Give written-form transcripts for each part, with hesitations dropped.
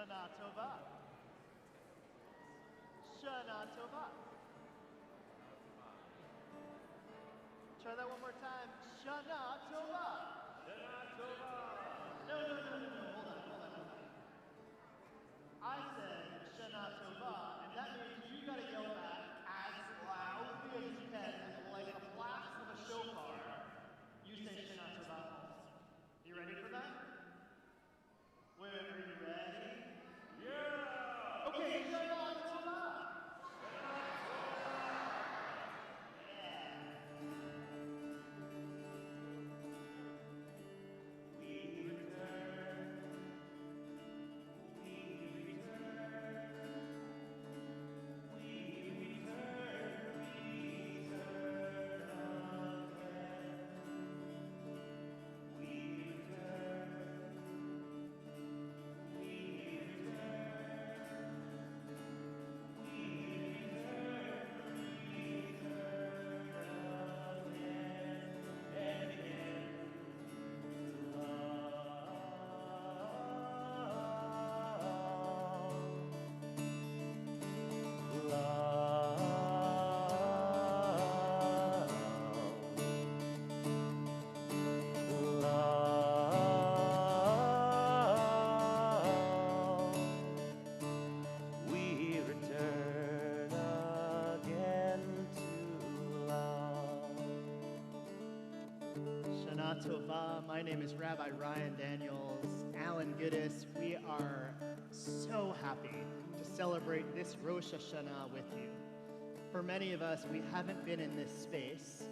Shana Tova. Shana Tova. Try that one more time. Shana Tova. Shana Tova. No. Hold on. I said Shana Tova, and that means you gotta yell back as loudly as you can, like a blast of a shofar. You say Shana Tova. You ready for that? Wait, are you ready? Yeah! Okay, Shana Tova! Tova. My name is Rabbi Ryan Daniels, Alan Goodis. We are so happy to celebrate this Rosh Hashanah with you. For many of us, we haven't been in this space,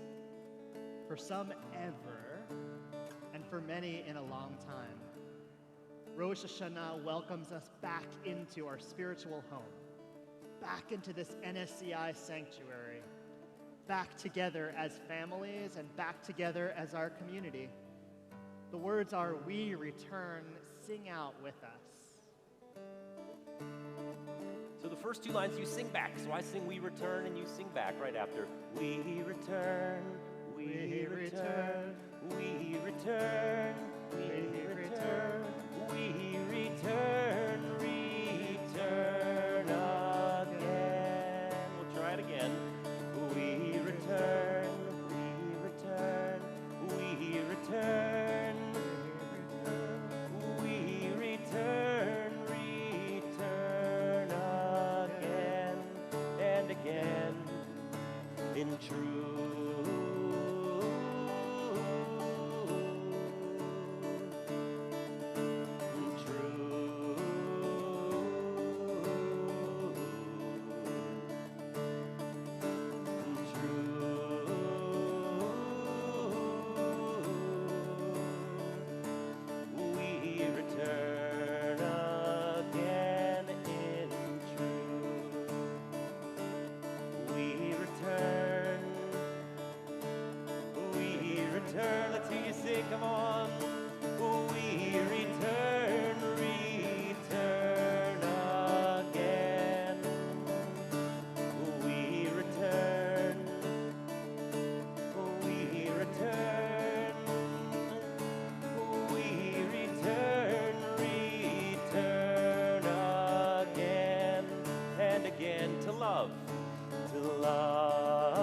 for some ever, and for many in a long time. Rosh Hashanah welcomes us back into our spiritual home, back into this NSCI sanctuary, back together as families and back together as our community. The words are, we return, sing out with us. So the first two lines you sing back. So I sing we return and you sing back right after. We return, we return, we return, we return, we return, return again. We'll try it again. We return, we return, we return, we return, return again and again in truth. Come on. We return, return again. We return, we return, we return, return again and again to love, to love.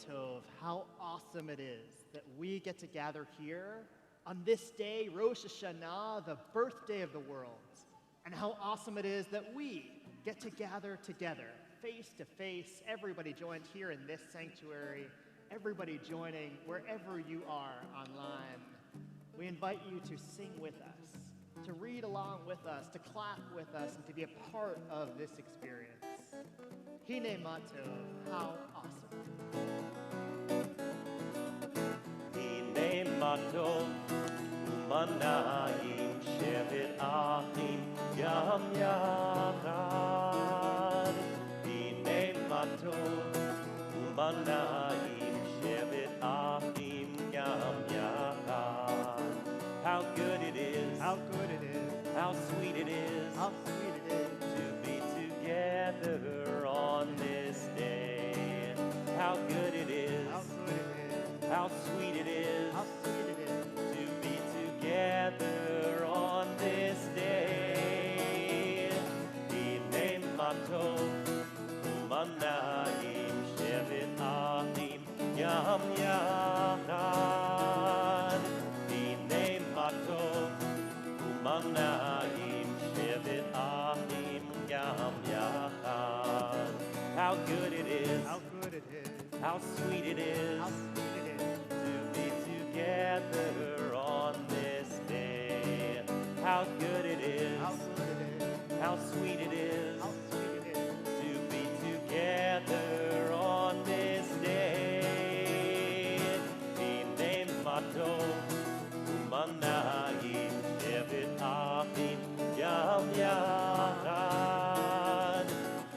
Tov, how awesome it is that we get to gather here on this day, Rosh Hashanah, the birthday of the world. And how awesome it is that we get to gather together, face to face, everybody joined here in this sanctuary, everybody joining wherever you are online. We invite you to sing with us, to read along with us, to clap with us, and to be a part of this experience. Hine Matov, how awesome. Hine Matov, Umanayim, Shevet Achim, Yam Yachad. matov, umanayim shevet achim yam yachad. How good it is, How good it is, how sweet it is, how sweet it is to be together on this day. How good it is, how good it is, how sweet it is, how sweet it is to be together on this day. Hinei matov, umanayim shevet achim yam yachad. Hinei matov, umanayim shevet achim yam yachad. How good it is, how good it is, how sweet it is, how sweet it is to be together on this day. How good it is, how good it is, how sweet it is, how sweet it is to be together on this day. Hinei matov, umanayim shevet achim yam yachad.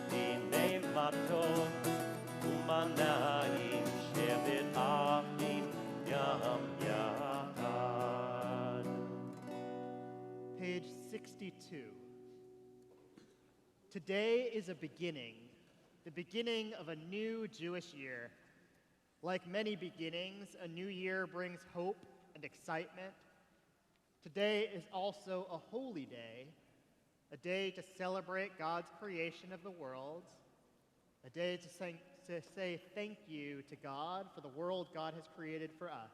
Hinei matov, umanayim shevet achim yam yachad. Page 62. Today is a beginning, the beginning of a new Jewish year. Like many beginnings, a new year brings hope and excitement. Today is also a holy day, a day to celebrate God's creation of the world, a day to say thank you to God for the world God has created for us.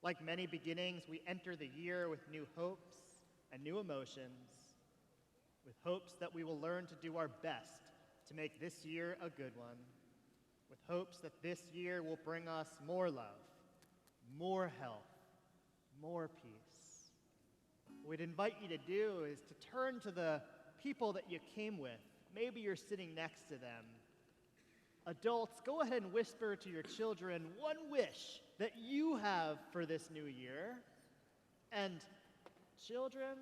Like many beginnings, we enter the year with new hopes and new emotions, with hopes that we will learn to do our best to make this year a good one, with hopes that this year will bring us more love, more health, more peace. What we'd invite you to do is to turn to the people that you came with. Maybe you're sitting next to them. Adults, go ahead and whisper to your children one wish that you have for this new year. And children,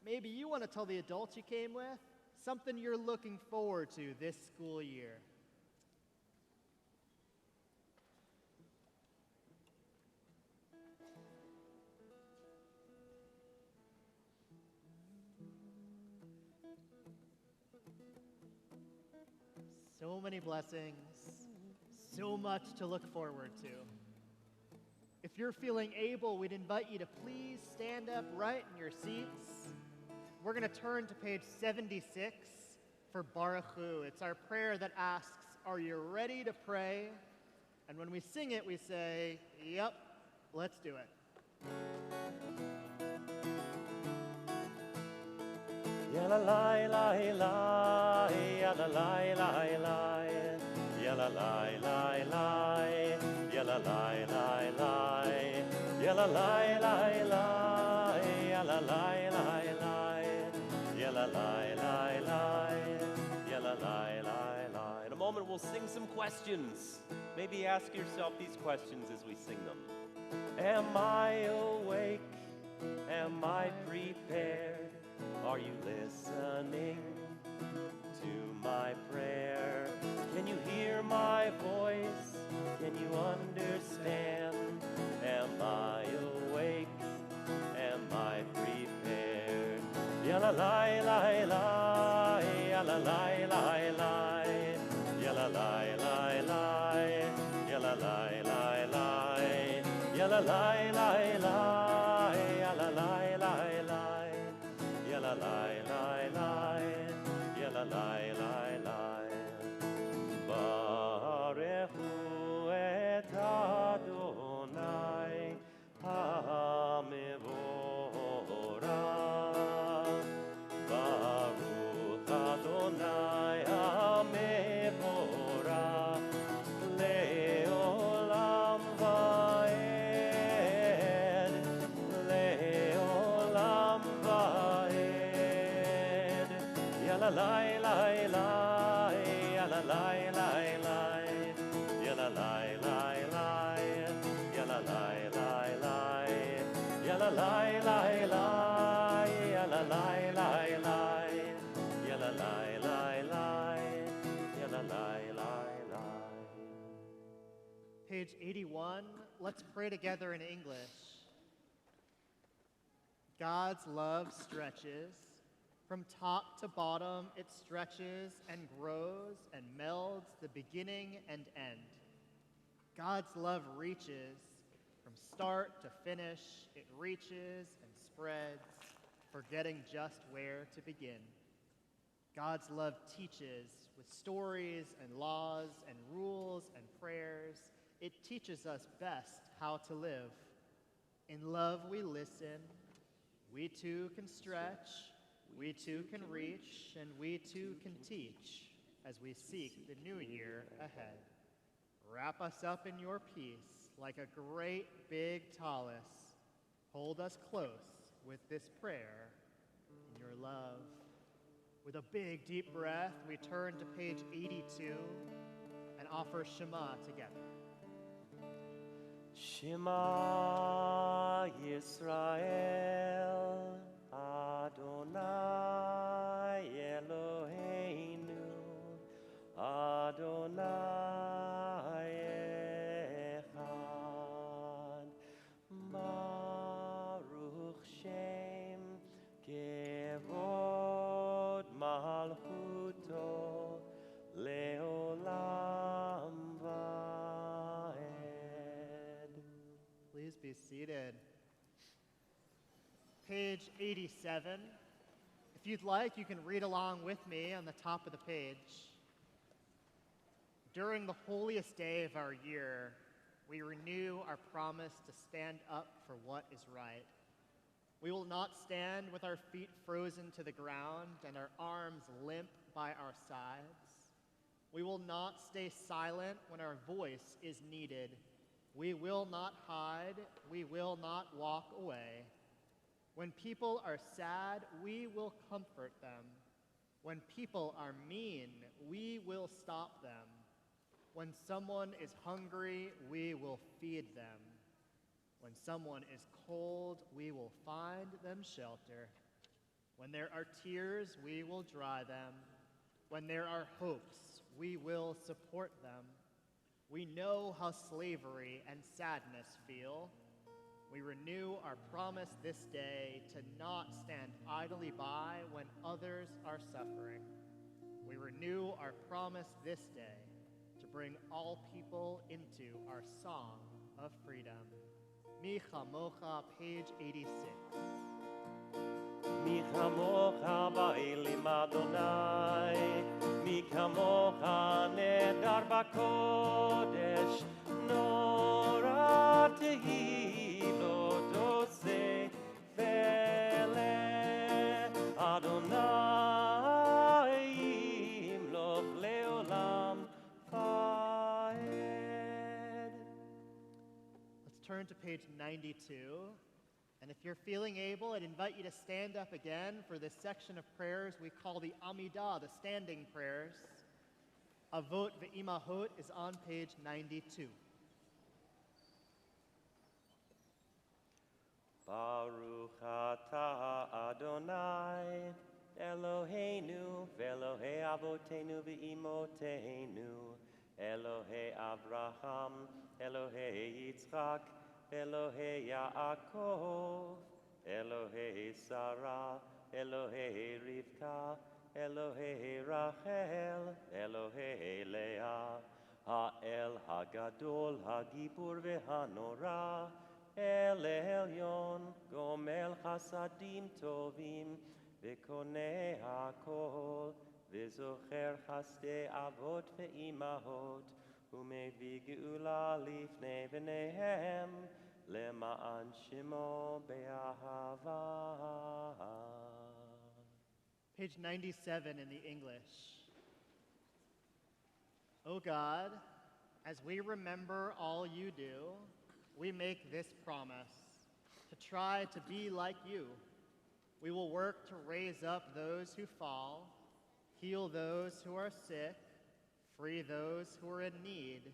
maybe you want to tell the adults you came with something you're looking forward to this school year. So many blessings, so much to look forward to. If you're feeling able, we'd invite you to please stand up right in your seats. We're going to turn to page 76 for Baruch Hu. It's our prayer that asks, are you ready to pray? And when we sing it, we say, yep, let's do it. Ya la la la la, ya la la la la, ya la la la la, ya la la la la, ya la la la la, ya la la la la, ya la la la la, ya la la la la. In a moment, we'll sing some questions. Maybe ask yourself these questions as we sing them. Am I awake? Am I prepared? Are you listening to my prayer? Can you hear my voice? Can you understand? Am I awake? Am I prepared? Ya la la la la, ya la la la la, ya la la la la, ya la la la la, ya la la la la, ya la la la la. Ya la la la la, ya la la la la. Barechu et Adonai HaMevorach. Baruch Adonai HaMevorach leolam vaed, leolam vaed. Ya la la la la, ya la la la la, ya la la la la, ya la la la la, ya la la la la, ya la la la la, ya la la la la, ya la la la. Page 81, let's pray together in English. God's love stretches. From top to bottom, it stretches and grows and melds the beginning and end. God's love reaches. From start to finish, it reaches and spreads, forgetting just where to begin. God's love teaches with stories and laws and rules and prayers. It teaches us best how to live. In love we listen. We too can stretch. We too can reach. And we too can teach as we seek the new year ahead. Wrap us up in your peace like a great big talus. Hold us close with this prayer in your love. With a big, deep breath, we turn to page 82 and offer Shema together. Shema Yisrael, Adonai Eloheinu, Adonai Echad, Baruch Shem Kevod Malchuto Leolam Vaed. Please be seated. Page 87. If you'd like, you can read along with me on the top of the page. During the holiest day of our year, we renew our promise to stand up for what is right. We will not stand with our feet frozen to the ground and our arms limp by our sides. We will not stay silent when our voice is needed. We will not hide. We will not walk away. When people are sad, we will comfort them. When people are mean, we will stop them. When someone is hungry, we will feed them. When someone is cold, we will find them shelter. When there are tears, we will dry them. When there are hopes, we will support them. We know how slavery and sadness feel. We renew our promise this day to not stand idly by when others are suffering. We renew our promise this day to bring all people into our song of freedom. Mi chamocha, page 86. Mi chamocha ba'elim Adonai, mi kamocha nedar b'kodesh, nora tehilot oseh vele Adonai yimloch leolam vaed. Let's turn to page 92. And if you're feeling able, I'd invite you to stand up again for this section of prayers we call the Amida, the standing prayers. Avot ve'imahot is on page 92. Baruch atah Adonai, Eloheinu, ve'Elohei avotenu ve'imotenu, Elohei Abraham, Elohei Yitzchak, Elohei Yaakov, Elohei Sarah, Elohei Rivka, Elohei Rachel, Elohei Leah, Ha'el Hagadol, Hagibur ve'Hanora, El Elyon, Gomel Chasadim Tovim, Ve'konei HaKol, Ve'zocher Chasdei Avot ve'imahot, U'mevii geula lifnei b'neihem, Lema'an Shemo be'ahava. Page 97 in the English. O God, as we remember all you do, we make this promise to try to be like you. We will work to raise up those who fall, heal those who are sick, free those who are in need.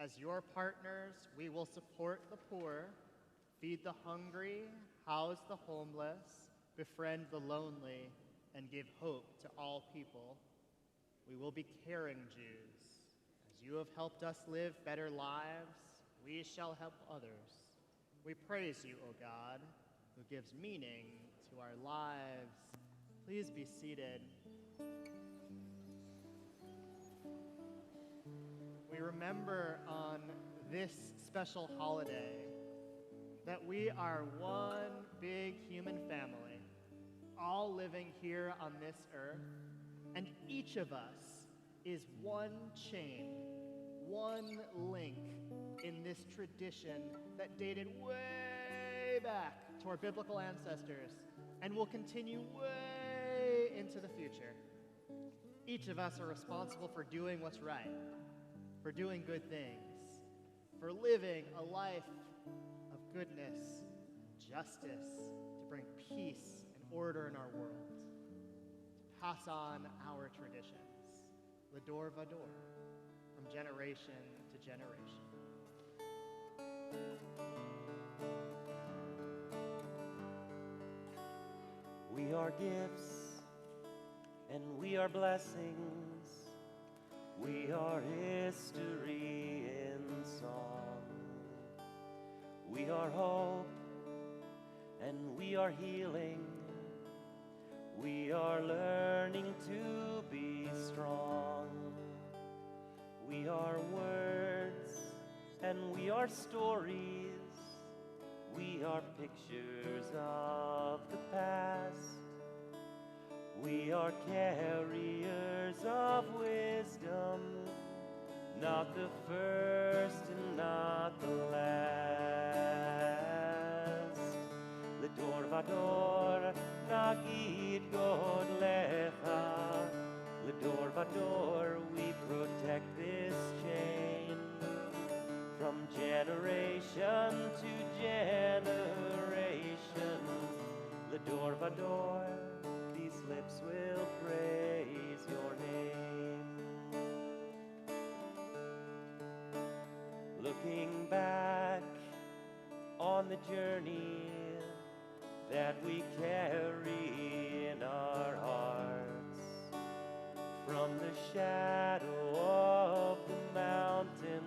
As your partners, we will support the poor, feed the hungry, house the homeless, befriend the lonely, and give hope to all people. We will be caring Jews. As you have helped us live better lives, we shall help others. We praise you, O God, who gives meaning to our lives. Please be seated. We remember on this special holiday that we are one big human family, all living here on this earth, and each of us is one chain, one link in this tradition that dated way back to our biblical ancestors and will continue way into the future. Each of us are responsible for doing what's right, for doing good things, for living a life of goodness, justice, to bring peace and order in our world, to pass on our traditions, L'dor vador, from generation to generation. We are gifts and we are blessings. We are history in song. We are hope and we are healing. We are learning to be strong. We are words and we are stories. We are pictures of the past. We are carriers of wisdom, not the first and not the last. L'dor vador nagid god lecha. L'dor vador we protect this chain. From generation to generation, L'dor vador, these lips will praise your name. Looking back on the journey that we carry in our hearts, from the shadow of the mountain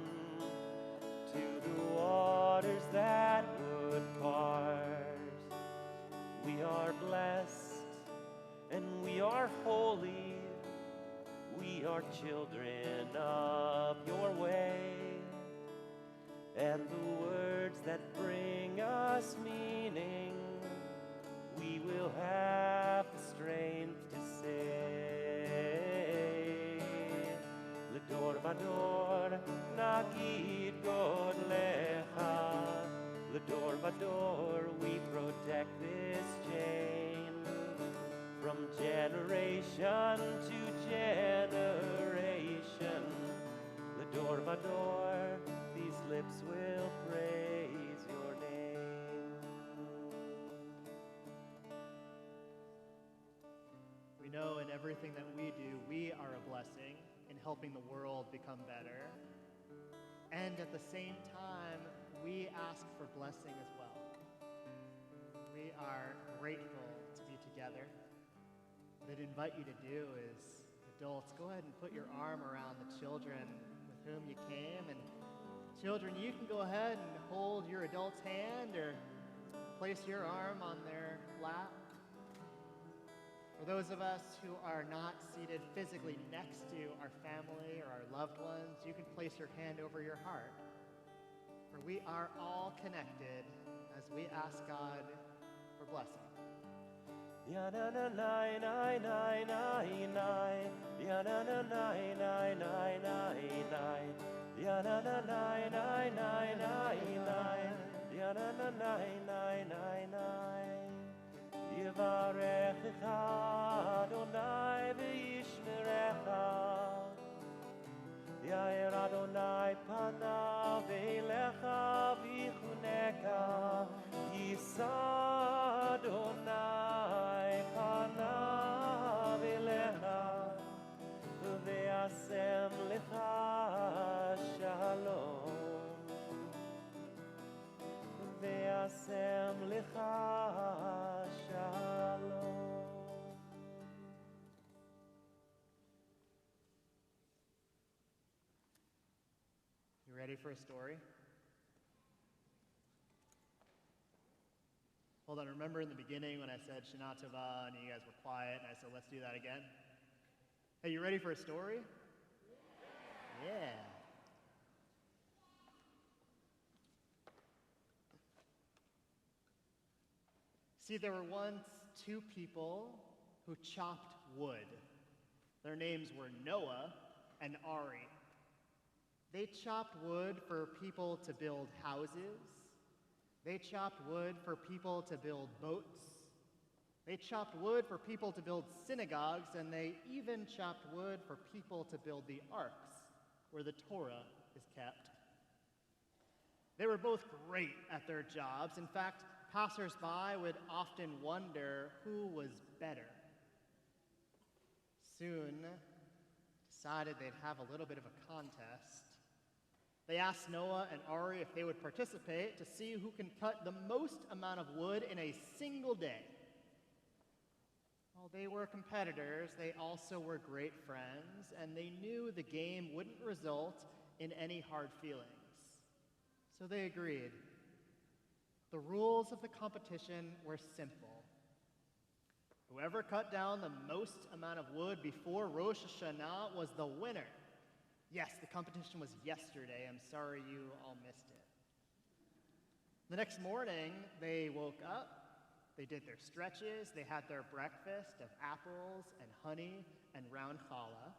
to the waters that would part. We are blessed and we are holy. We are children of your way. And the words that bring us meaning, we will have the strength to say. L'dor vador nagid god lecha. L'dor vador we protect this chain. From generation to generation, L'dor vador, these lips will praise your name. We know in everything that we do, we are a blessing in helping the world become better. And at the same time, we ask for blessing as well. We are grateful to be together. What I'd invite you to do is, adults, go ahead and put your arm around the children with whom you came. And children, you can go ahead and hold your adult's hand or place your arm on their lap. For those of us who are not seated physically next to our family or our loved ones, you can place your hand over your heart. For we are all connected as we ask God for blessing. Ya na na na na na na na. Ya na na na na na na na. Ya na na na na na na na. Ya na na na na na na. Yivarechecha Adonai v'yishmerecha. Yair Adonai panav elecha v'yichuneka. Yisa Adonai panav elecha v'yasem lecha shalom. V'yasem lecha shalom. You ready for a story? Hold on, remember in the beginning when I said Shana Tova and you guys were quiet and I said, let's do that again? Hey, you ready for a story? Yeah. See, there were once two people who chopped wood. Their names were Noah and Ari. They chopped wood for people to build houses. They chopped wood for people to build boats. They chopped wood for people to build synagogues, and they even chopped wood for people to build the arks, where the Torah is kept. They were both great at their jobs. In fact, passers-by would often wonder who was better. Soon, decided they'd have a little bit of a contest. They asked Noah and Ari if they would participate to see who can cut the most amount of wood in a single day. While they were competitors, they also were great friends, and they knew the game wouldn't result in any hard feelings. So they agreed. The rules of the competition were simple. Whoever cut down the most amount of wood before Rosh Hashanah was the winner. Yes, the competition was yesterday. I'm sorry you all missed it. The next morning, they woke up, they did their stretches, they had their breakfast of apples and honey and round challah,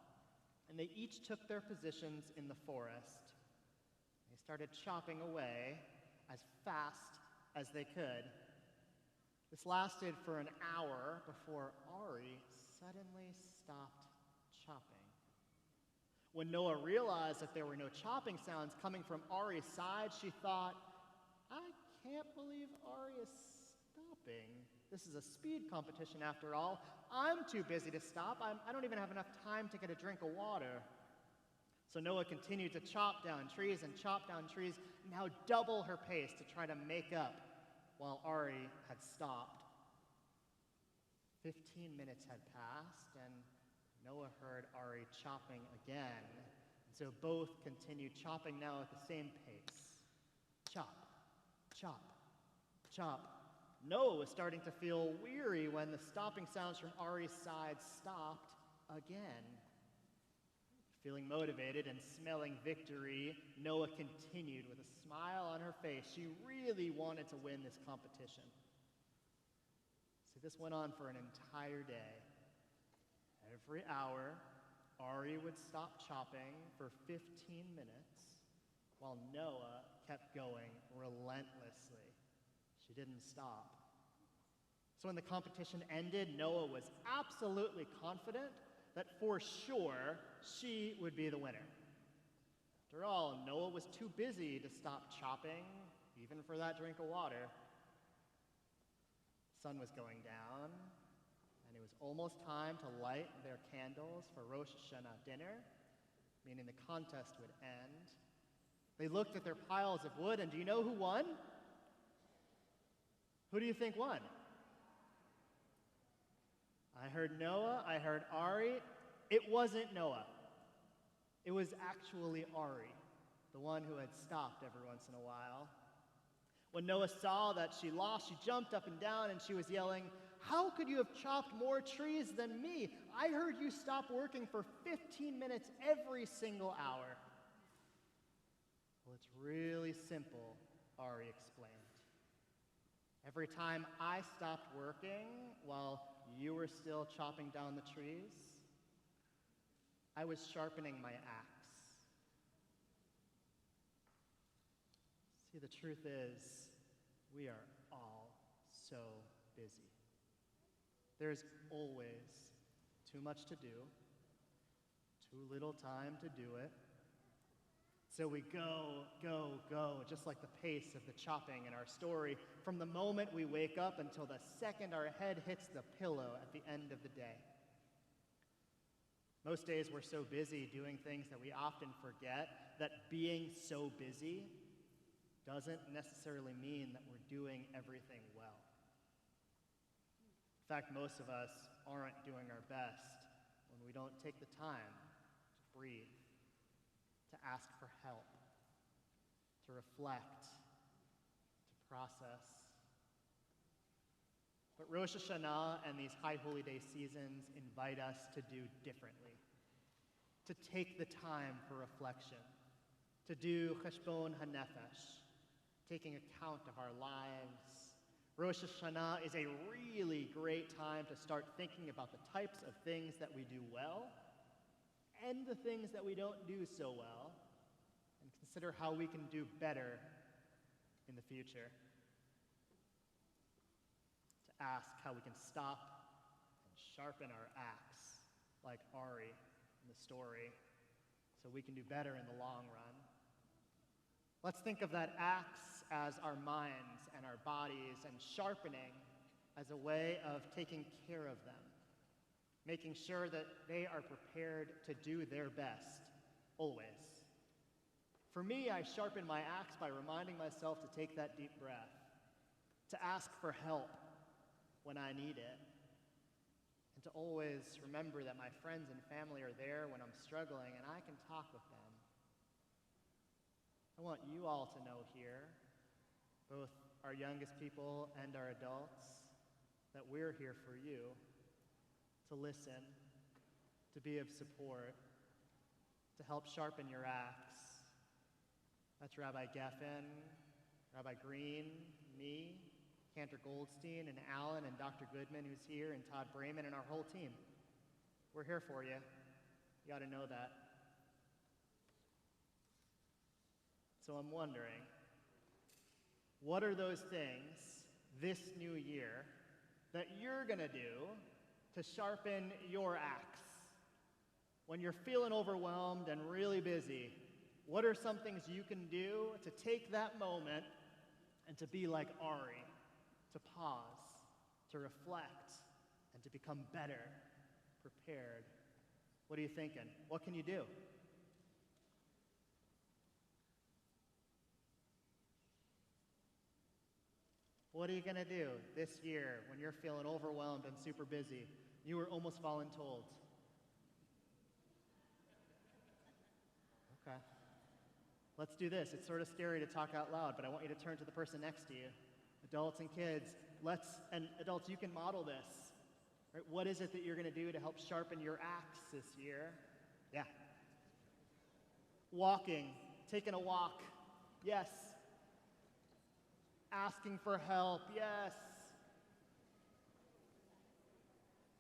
and they each took their positions in the forest. They started chopping away as fast as they could. This lasted for an hour before Ari suddenly stopped chopping. When Noah realized that there were no chopping sounds coming from Ari's side, she thought, I can't believe Ari is stopping. This is a speed competition after all. I'm too busy to stop. I don't even have enough time to get a drink of water. So Noah continued to chop down trees and chop down trees, now double her pace to try to make up while Ari had stopped. 15 minutes had passed, and Noah heard Ari chopping again. And so both continued chopping now at the same pace. Chop, chop, chop. Noah was starting to feel weary when the stopping sounds from Ari's side stopped again. Feeling motivated and smelling victory, Noah continued with a smile on her face. She really wanted to win this competition. So this went on for an entire day. Every hour, Ari would stop chopping for 15 minutes, while Noah kept going relentlessly. She didn't stop. So when the competition ended, Noah was absolutely confident that for sure she would be the winner. After all, Noah was too busy to stop chopping, even for that drink of water. The sun was going down, and it was almost time to light their candles for Rosh Hashanah dinner, meaning the contest would end. They looked at their piles of wood, and do you know who won? Who do you think won? I heard Noah, I heard Ari. It wasn't Noah. It was actually Ari, the one who had stopped every once in a while. When Noah saw that she lost, she jumped up and down and she was yelling, "How could you have chopped more trees than me? I heard you stop working for 15 minutes every single hour." Well, it's really simple, Ari explained. Every time I stopped working while you were still chopping down the trees, I was sharpening my axe. See, the truth is, we are all so busy. There's always too much to do, too little time to do it. So we go, just like the pace of the chopping in our story, from the moment we wake up until the second our head hits the pillow at the end of the day. Most days we're so busy doing things that we often forget that being so busy doesn't necessarily mean that we're doing everything well. In fact, most of us aren't doing our best when we don't take the time to breathe, to ask for help, to reflect, to process. But Rosh Hashanah and these High Holy Day seasons invite us to do differently, to take the time for reflection, to do cheshbon hanefesh, taking account of our lives. Rosh Hashanah is a really great time to start thinking about the types of things that we do well and the things that we don't do so well, and consider how we can do better in the future. To ask how we can stop and sharpen our axe, like Ari in the story, so we can do better in the long run. Let's think of that axe as our minds and our bodies, and sharpening as a way of taking care of them, making sure that they are prepared to do their best, always. For me, I sharpen my axe by reminding myself to take that deep breath, to ask for help when I need it, and to always remember that my friends and family are there when I'm struggling and I can talk with them. I want you all to know here, both our youngest people and our adults, that we're here for you, to listen, to be of support, to help sharpen your axe. That's Rabbi Geffen, Rabbi Green, me, Cantor Goldstein, and Alan, and Dr. Goodman, who's here, and Todd Brayman, and our whole team. We're here for you. You ought to know that. So I'm wondering, what are those things this new year that you're going to do to sharpen your axe? When you're feeling overwhelmed and really busy, what are some things you can do to take that moment and to be like Ari, to pause, to reflect, and to become better prepared? What are you thinking? What can you do? What are you going to do this year when you're feeling overwhelmed and super busy? You were almost voluntold. Okay. Let's do this. It's sort of scary to talk out loud, but I want you to turn to the person next to you. Adults and kids, and adults, you can model this. Right? What is it that you're going to do to help sharpen your axe this year? Yeah. Walking, taking a walk. Yes. Asking for help, yes.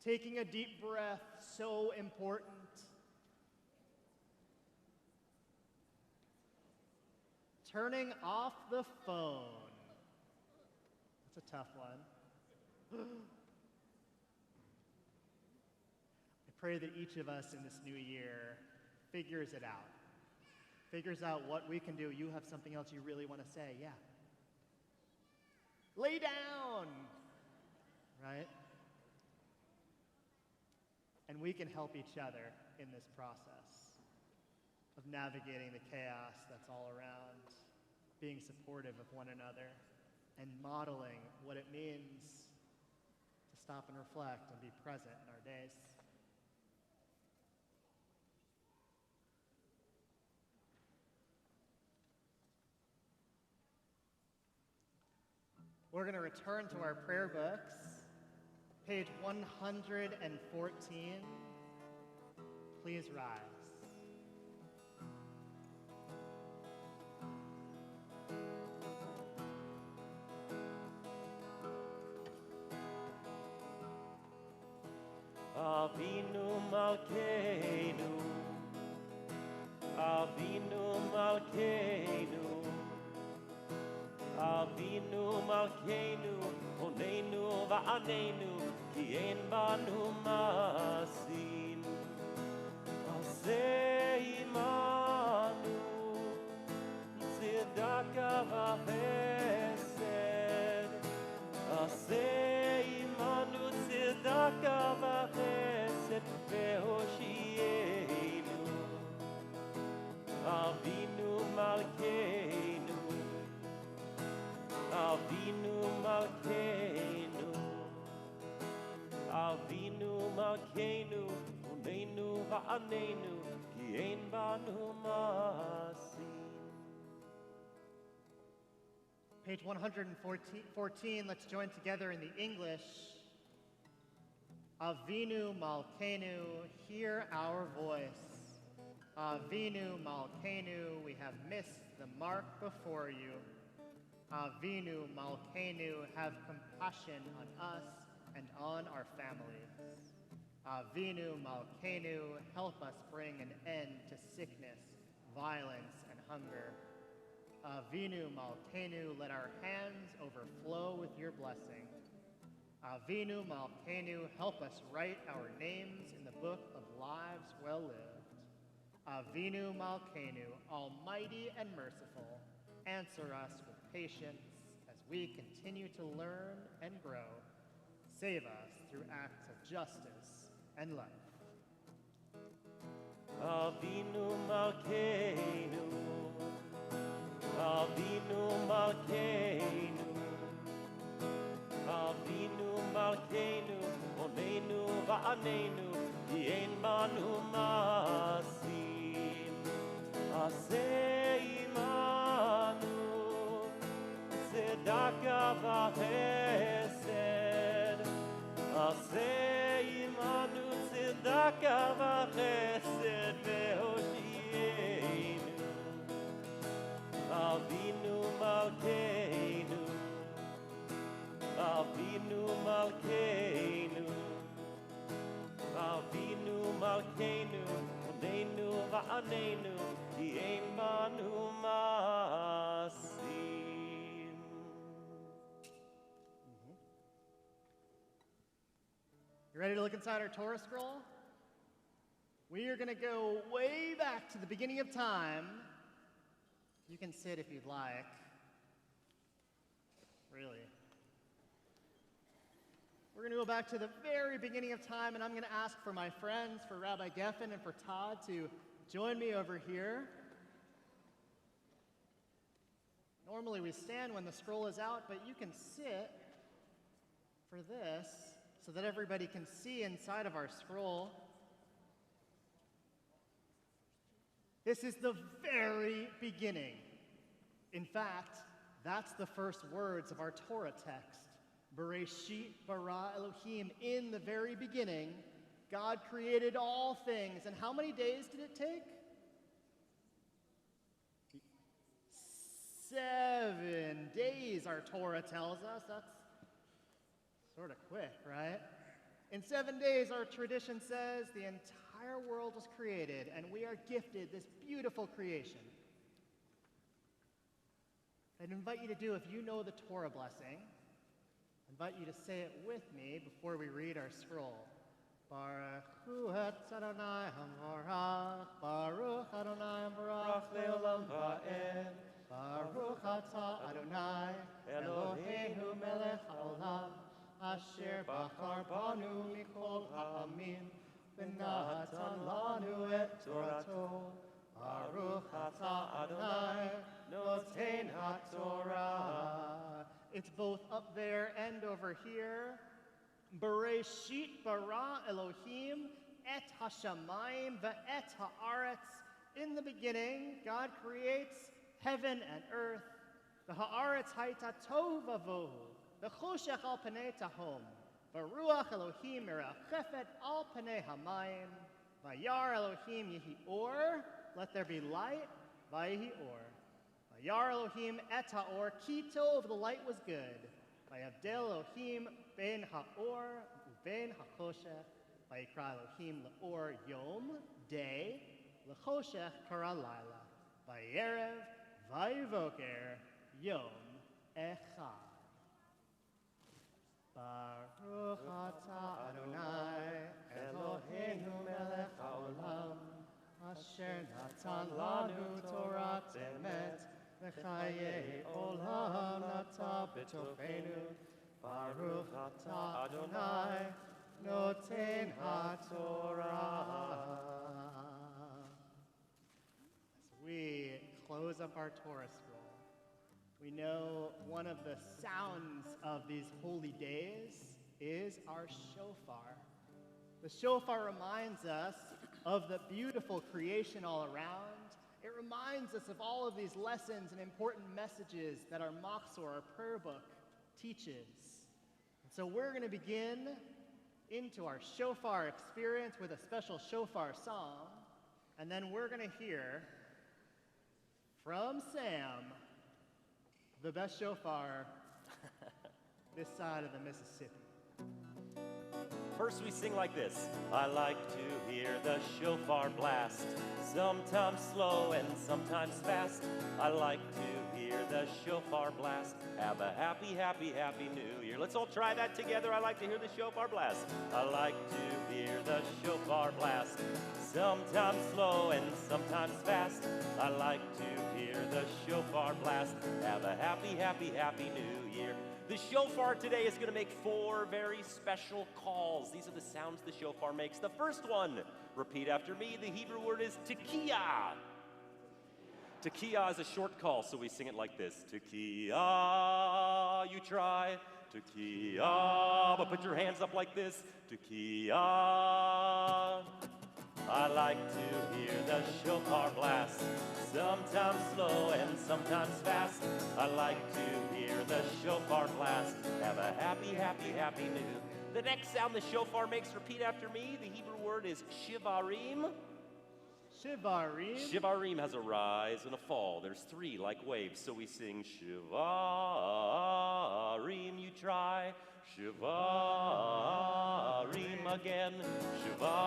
Taking a deep breath, so important. Turning off the phone. That's a tough one. I pray that each of us in this new year figures it out. Figures out what we can do. You have something else you really want to say, yeah. Lay down, right? And we can help each other in this process of navigating the chaos that's all around, being supportive of one another, and modeling what it means to stop and reflect and be present in our days. We're going to return to our prayer books, page 114. Please rise. Avinu Malkeinu, Avinu Malkeinu, Avinu Malkeinu, Onenu Va'anenu, Ki ein banu masin. Aseh imanu, tzedaka v'chesed. Aseh imanu, tzedaka v'chesed, ve'hoshienu. Avinu Malkeinu, Avinu Malkeinu, Avinu Malkeinu, Onenu Va'anenu, Ki ein banu masin. Page 114, let's join together in the English. Avinu Malkeinu, hear our voice. Avinu Malkeinu, we have missed the mark before you. Avinu Malkeinu, have compassion on us and on our families. Avinu Malkeinu, help us bring an end to sickness, violence, and hunger. Avinu Malkeinu, let our hands overflow with your blessing. Avinu Malkeinu, help us write our names in the book of lives well lived. Avinu Malkeinu, almighty and merciful, answer us with patience as we continue to learn and grow. Save us through acts of justice and life. Avinu Malkeinu, Avinu Malkeinu, Avinu Malkeinu, Onenu Va'anenu, Yein Manu Masim, Aseh Imanu, Tzedaka V'Chesed, Aseh Imanu, Tzedaka V'Chesed, Ve'Hoshienu, Avinu Malkeinu, Avinu Malkeinu, Avinu Malkeinu, Onenu Va'anenu, Yein Manu Masim. You ready to look inside our Torah scroll? We are going to go way back to the beginning of time. You can sit if you'd like. Really. We're going to go back to the very beginning of time, and I'm going to ask for my friends, for Rabbi Geffen and for Todd, to join me over here. Normally we stand when the scroll is out, but you can sit for this so that everybody can see inside of our scroll. This is the very beginning. In fact, that's the first words of our Torah text. Bereshit bara Elohim, in the very beginning, God created all things. And how many days did it take? 7 days, our Torah tells us. That's sort of quick, right? In 7 days, our tradition says, the entire world was created, and we are gifted this beautiful creation. I'd invite you to do, if you know the Torah Blessing, I invite you to say it with me before we read our scroll. Baruch hu et Adonai hamorach, Baruch Adonai hamorach le'olam va'ed, Baruch atah Adonai Eloheinu melech haolam, asher bachar banu mikol ha'amim, v'natan lanu et torato. Baruch atah Adonai noten ha'torah. It's both up there and over here. Bereshit bara Elohim et hashamayim ve'et ha'aretz. In the beginning, God creates heaven and earth. The ha'aretz haita tov avohu, v'choshech al panei tahom, v'ruach Elohim merachefet al panei hamayim, v'yar Elohim yehi or, let there be light, v'yehi or. V'yar Elohim et ha'or, ki tov, the light was good. V'yavdel Elohim ben ha'or, ben ha'choshech, v'yikra Elohim le'or yom, day, le'choshech kara laila, v'yerev, v'yivoker, yom echad. Baruch atah Adonai, Eloheinu melech haolam, asher natan lanu Torah emet, v'chayei olam nata b'tochenu. Baruch atah Adonai, noten ha'torah. As we close up our Torah scroll, we know one of the sounds of these holy days is our shofar. The shofar reminds us of the beautiful creation all around. It reminds us of all of these lessons and important messages that our machzor, our prayer book, teaches. And so we're going to begin into our shofar experience with a special shofar song. And then we're going to hear from Sam, the best shofar this side of the Mississippi. First we sing like this. I like to hear the shofar blast, sometimes slow and sometimes fast. I like to hear the shofar blast. Have a happy, happy, happy new year. Let's all try that together. I like to hear the shofar blast. I like to hear the shofar blast, sometimes slow and sometimes fast. I like to hear the shofar blast. Have a happy, happy, happy new year. The shofar today is going to make 4 very special calls. These are the sounds the shofar makes. The first one, repeat after me. The Hebrew word is tekiah. Tekiah is a short call, so we sing it like this. Tekiah, you try. Tekiah, but put your hands up like this. Tekiah. I like to hear the shofar blast, sometimes slow and sometimes fast. I like to hear the shofar blast. Have a happy, happy, happy new. The next sound the shofar makes, repeat after me. The Hebrew word is shivarim. Shivarim. Shivarim has a rise and a fall. There's 3 like waves, so we sing shivarim. You try. Shivarim again. Shivarim.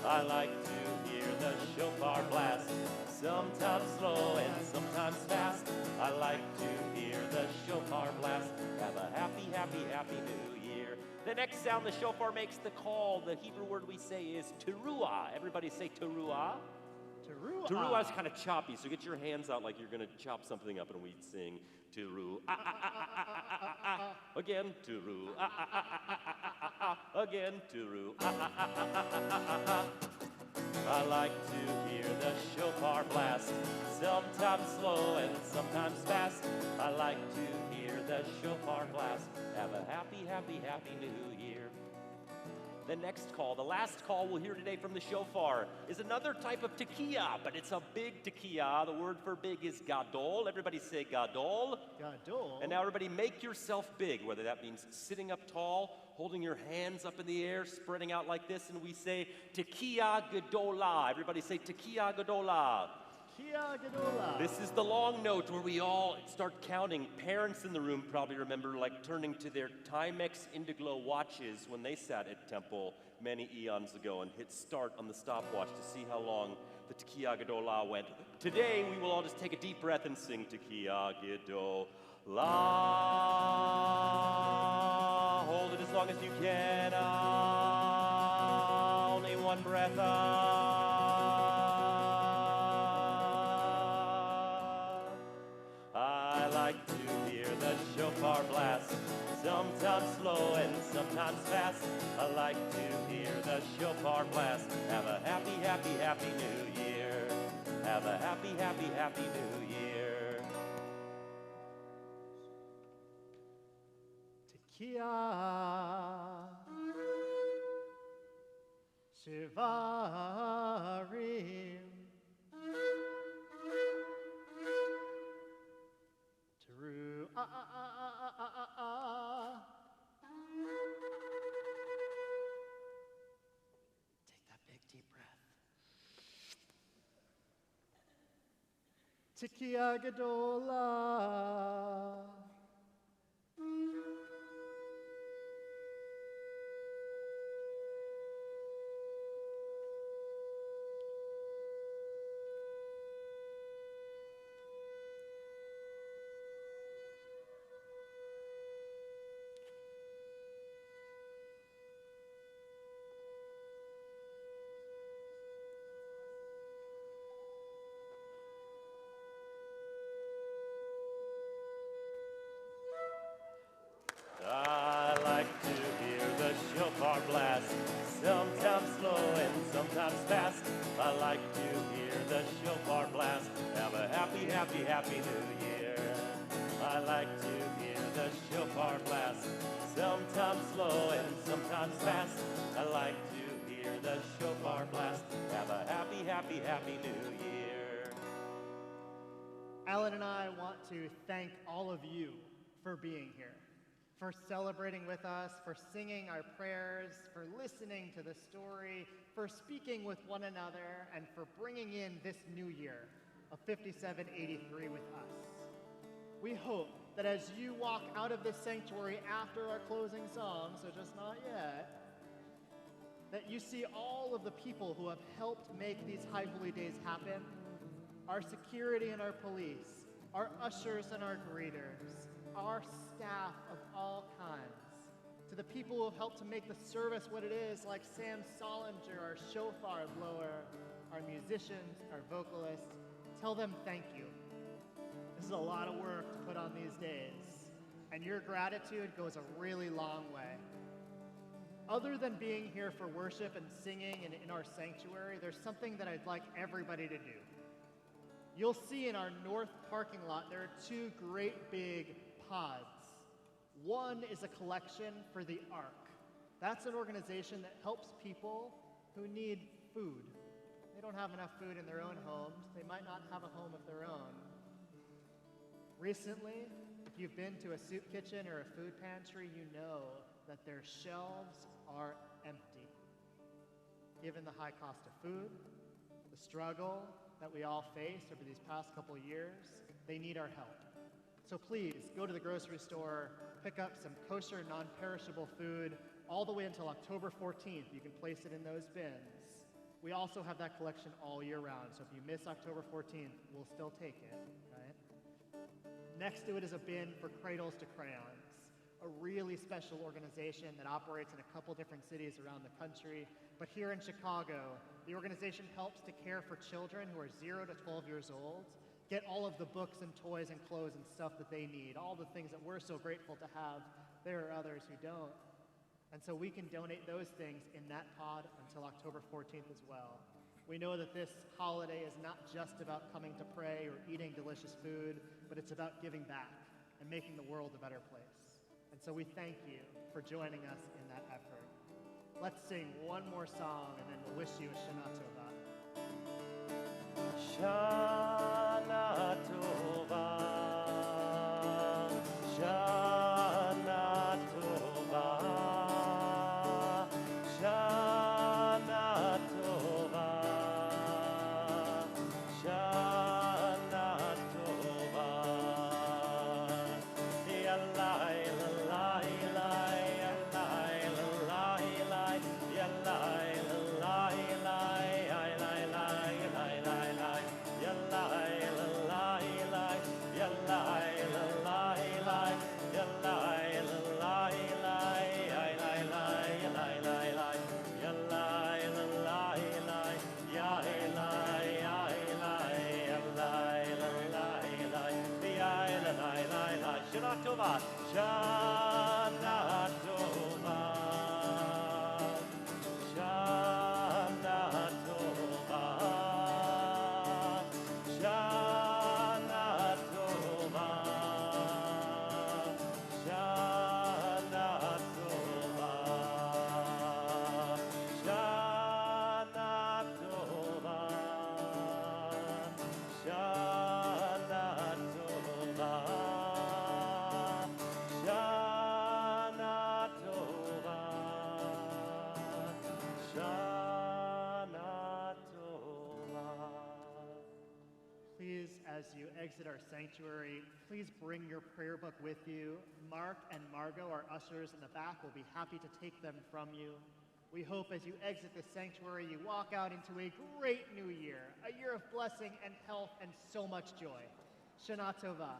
I like to hear the shofar blast, sometimes slow and sometimes fast. I like to hear the shofar blast. Have a happy, happy, happy new year. The next sound the shofar makes, the call, the Hebrew word we say is teruah. Everybody say teruah. Teruah. Teruah is kind of choppy, so get your hands out like you're going to chop something up, and we sing teruah. Again, teruah. Again, teruah. I like to hear the shofar blast, sometimes slow and sometimes fast. I like to hear the shofar blast. Have a happy, happy, happy new year. The next call, the last call we'll hear today from the shofar, is another type of tekiah, but it's a big tekiah. The word for big is gadol. Everybody say gadol. Gadol. And now everybody make yourself big, whether that means sitting up tall, holding your hands up in the air, spreading out like this, and we say tekiah gadolah. Everybody say tekiah gadolah. Tekiah gadolah. This is the long note where we all start counting. Parents in the room probably remember like turning to their Timex Indiglo watches when they sat at temple many eons ago and hit start on the stopwatch to see how long the tekiah gadolah went. Today we will all just take a deep breath and sing tekiah gadolah. Hold it as long as you can. Only one breath out. I like to hear the shofar blast, sometimes slow and sometimes fast. I like to hear the shofar blast. Have a happy, happy, happy new year. Have a happy, happy, happy new year. Tekiah. Shivarim. Take that big deep breath. Tekiah gadolah. I like to hear the shofar blast, sometimes slow and sometimes fast. I like to hear the shofar blast. Have a happy, happy, happy new year. I like to hear the shofar blast, sometimes slow and sometimes fast. I like to hear the shofar blast. Have a happy, happy, happy new year. Alan and I want to thank all of you for being here. for celebrating with us, for singing our prayers, for listening to the story, for speaking with one another, and for bringing in this new year of 5783 with us. We hope that as you walk out of this sanctuary after our closing song, so just not yet, that you see all of the people who have helped make these High Holy Days happen, our security and our police, our ushers and our greeters, our staff of all kinds, to the people who have helped to make the service what it is, like Sam Solinger, our shofar blower, our musicians, our vocalists. Tell them thank you. This is a lot of work to put on these days, and your gratitude goes a really long way. Other than being here for worship and singing and in our sanctuary, there's something that I'd like everybody to do. You'll see in our north parking lot, there are two great big pods. One is a collection for the Ark. That's an organization that helps people who need food. They don't have enough food in their own homes. They might not have a home of their own. Recently, if you've been to a soup kitchen or a food pantry, you know that their shelves are empty. Given the high cost of food, the struggle that we all faced over these past couple years, they need our help. So please, go to the grocery store, pick up some kosher, non-perishable food, all the way until October 14th. You can place it in those bins. We also have that collection all year round, so if you miss October 14th, we'll still take it, right? Next to it is a bin for Cradles to Crayons, a really special organization that operates in a couple different cities around the country. But here in Chicago, the organization helps to care for children who are 0 to 12 years old, get all of the books and toys and clothes and stuff that they need, all the things that we're so grateful to have. There are others who don't. And so we can donate those things in that pod until October 14th as well. We know that this holiday is not just about coming to pray or eating delicious food, but it's about giving back and making the world a better place. And so we thank you for joining us in that effort. Let's sing one more song, and then we'll wish you a Shana Tova. Shana Tova, Shana Tova, Shana Tova, Shana Tova, Yalai, lalai, lai, yalai, lalai, lai, yalai, lalai, lai, lai, lai, lai, lai, lai, yalai, lalai, lai, yalai, lalai, lai, yalai, lalai, lai, lai, lai, lai, lai, lai, lai, yalai, lalai, lai, yai, lai, yai, lai, yalai, lalai, lai, yai, lalai, lai, lai, Shana Tova, Shana Tova, Shana Tova, Shana Tova, Shana Tova, Shana Tova, Shana Tova, Shana Tova, Shana Tova. Please, as you exit our sanctuary, please bring your prayer book with you. Mark and Margot, our ushers in the back, will be happy to take them from you. We hope as you exit the sanctuary, you walk out into a great new year, a year of blessing and health and so much joy. Shana Tova.